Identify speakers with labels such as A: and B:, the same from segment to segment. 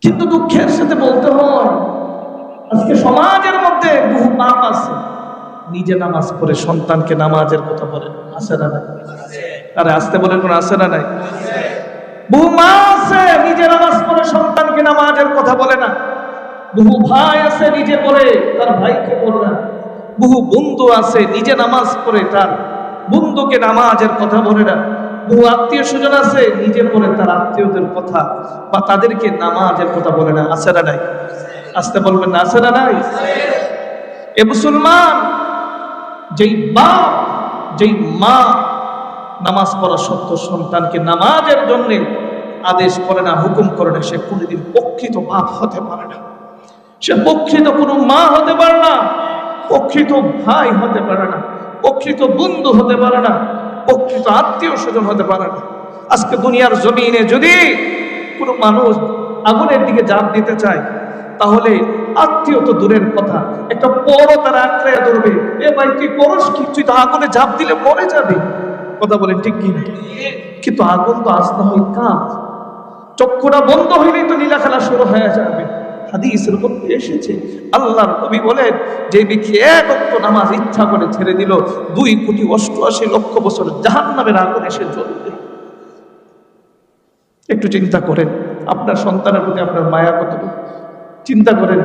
A: কিন্তু দুঃখের সাথে বলতে হয় আজকে সমাজের মধ্যে বহু বাপ আছে নিজে নামাজ পড়ে সন্তানকে নামাজের কথা বলে, আছে না নাই? আরে আসতে বলেন, কোন আছে না নাই? বহু মা আছে নিজে নামাজ পড়ে সন্তানকে নামাজের কথা বলে না। বহু ভাই আছে নিজে পড়ে তার ভাইকে বলে না। বহু বন্ধু আছে নিজে নামাজ পড়ে তার বন্ধুকে নামাজের কথা বলে না। বহু আত্মীয় স্বজন আছে নিজে পড়ে তার আত্মীয়দের কথা বা তাদেরকে নামাজের কথা বলে না, আছে না নাই? আসতে বলবেন না, আছে না নাই? এ মুসলমান, যেই বাপ যেই মা নামাজ পড়া সত্য সন্তানকে নামাজের জন্য আদেশ করে না, হুকুম করে না, সে কোনোদিন প্রকৃত বাপ হতে পারে না। সে প্রকৃত কোনো মা হতে পারে না, প্রকৃত ভাই হতে পারে না, প্রকৃত বন্ধু হতে পারে না, প্রকৃত আত্মীয় স্বজন হতে পারে না। আজকে দুনিয়ার জমিনে যদি কোনো মানুষ আগুনের দিকে ঝাঁপ দিতে চায়, তাহলে আত্মীয় তো দূরের কথা, একটা বড় তারা আঁকড়ে ধরবে, এ ভাই তুই করস কি, তুই তো আগুনে ঝাঁপ দিলে মরে যাবে। কথা বলেন ঠিক কি? কিন্তু আগুন তো আজ না হয় কাপ, চক্ষুটা বন্ধ হইলেই তো লীলা খেলা শুরু হয়ে যাবে। হাদিসের মধ্যে এসেছে আল্লাহর নবী বলেন, যে ব্যক্তি এক ওয়াক্ত নামাজ ইচ্ছা করে ছেড়ে দিল, 2,88,00,000 বছর জাহান্নামের আগুন এসে জ্বলবে। একটু চিন্তা করেন আপনার সন্তানের প্রতি আপনার মায়া কতটুকু। চিন্তা করেন,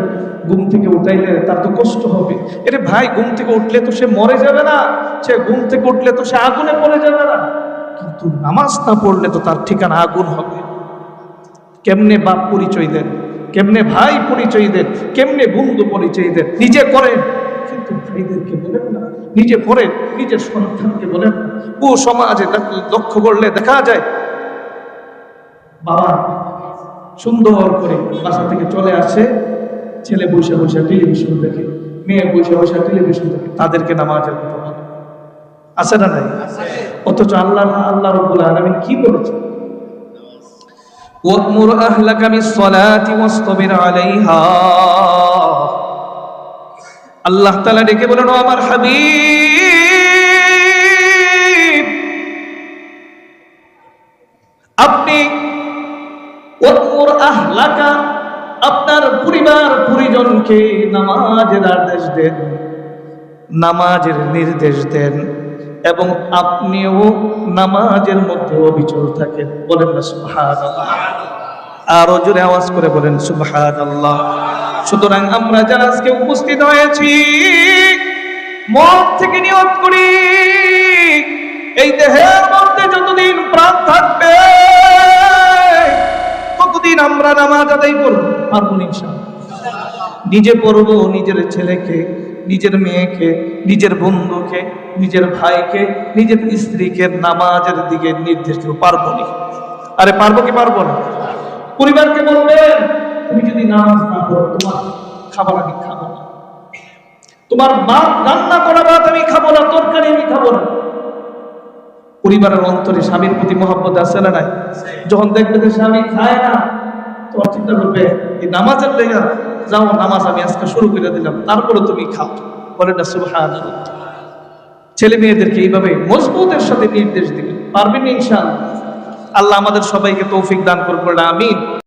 A: ঘুম থেকে উঠাইলে তার তো কষ্ট হবে। এরে ভাই, ঘুম থেকে উঠলে তো সে মরে যাবে না, সে ঘুম থেকে উঠলে তো সে আগুনে পড়ে যাবে না, কিন্তু নামাজ না পড়লে তো তার ঠিকানা আগুন হবে। কেমনে বাপ পরিচয় দেন, কেমনে ভাই পরিচয় দেন, কেমনে বন্ধু পরিচয় দেন? নিজে করেন কিন্তু ভাইদেরকে বলেন না, নিজে পড়েন নিজের সন্তানকে বলেন না। ও সমাজে লক্ষ্য করলে দেখা যায় বাবা সুন্দর করে বাসা থেকে চলে আসে, ছেলে বসে বসে টেলিভিশন দেখে, মেয়ে বসে বসে টেলিভিশন দেখে, তাদেরকে নামাজের কথা বলে, আছে না নাই? অথচ আল্লাহ রাব্বুল আলামিন কি বলেছেন? ওয়া'মুর আহলাকা বিস-সালাতি ওয়াসতাবির আলাইহা। আল্লাহ তাআলা ডেকে বলেন, ও আমার হাবিব, আপনি ওয়া'মুর আহলাকা, আপনার পরিবার পরিজনকে নামাজের আদেশ দেন, নামাজের নির্দেশ দেন, এবং আপনিও নামাজের মধ্যে অবিচল থাকেন। বলেন না সুবহানাল্লাহ? আরো জোরে আওয়াজ করে বলেন সুবহানাল্লাহ। সুতরাং আমরা যারা আজকে উপস্থিত হয়েছি, মন থেকে নিয়ত করি, এই দেহের মধ্যে যতদিন প্রাণ থাকবে ততদিন আমরা নামাজ আদায় করব, পারবো ইনশাআল্লাহ। নিজে পড়বো, নিজের ছেলেকে, নিজের মেয়েকে, নিজের বন্ধুকে, নিজের ভাইকে, নিজের স্ত্রীকে নামাজের দিকে নির্দেশ দেব, পারবো না? আরে পারবো কি পারবো না? পরিবারকে বলবেন, তুমি যদি নামাজ না পড়ো তোমার খাবার আমি খাবো না, তোমার ভাত রান্না করা ভাত আমি খাবো না, তরকারি আমি খাবো না। পরিবারের অন্তরে স্বামীর প্রতি মহব্বত আছে না নাই? যখন দেখবে যে স্বামী খায় না, তোমার চিন্তা করবে এই নামাজের লেগা, যাও নামাজ আমি আজকে শুরু করে দিলাম, তারপরে তুমি খাও। বলেন না সুবহানাল্লাহ? ছেলে মেয়েদেরকে এইভাবে মজবুতের সাথে নির্দেশ দিবেন, পারবেন ইনশাআল্লাহ। আল্লাহ আমাদের সবাইকে তৌফিক দান করুন, আমিন।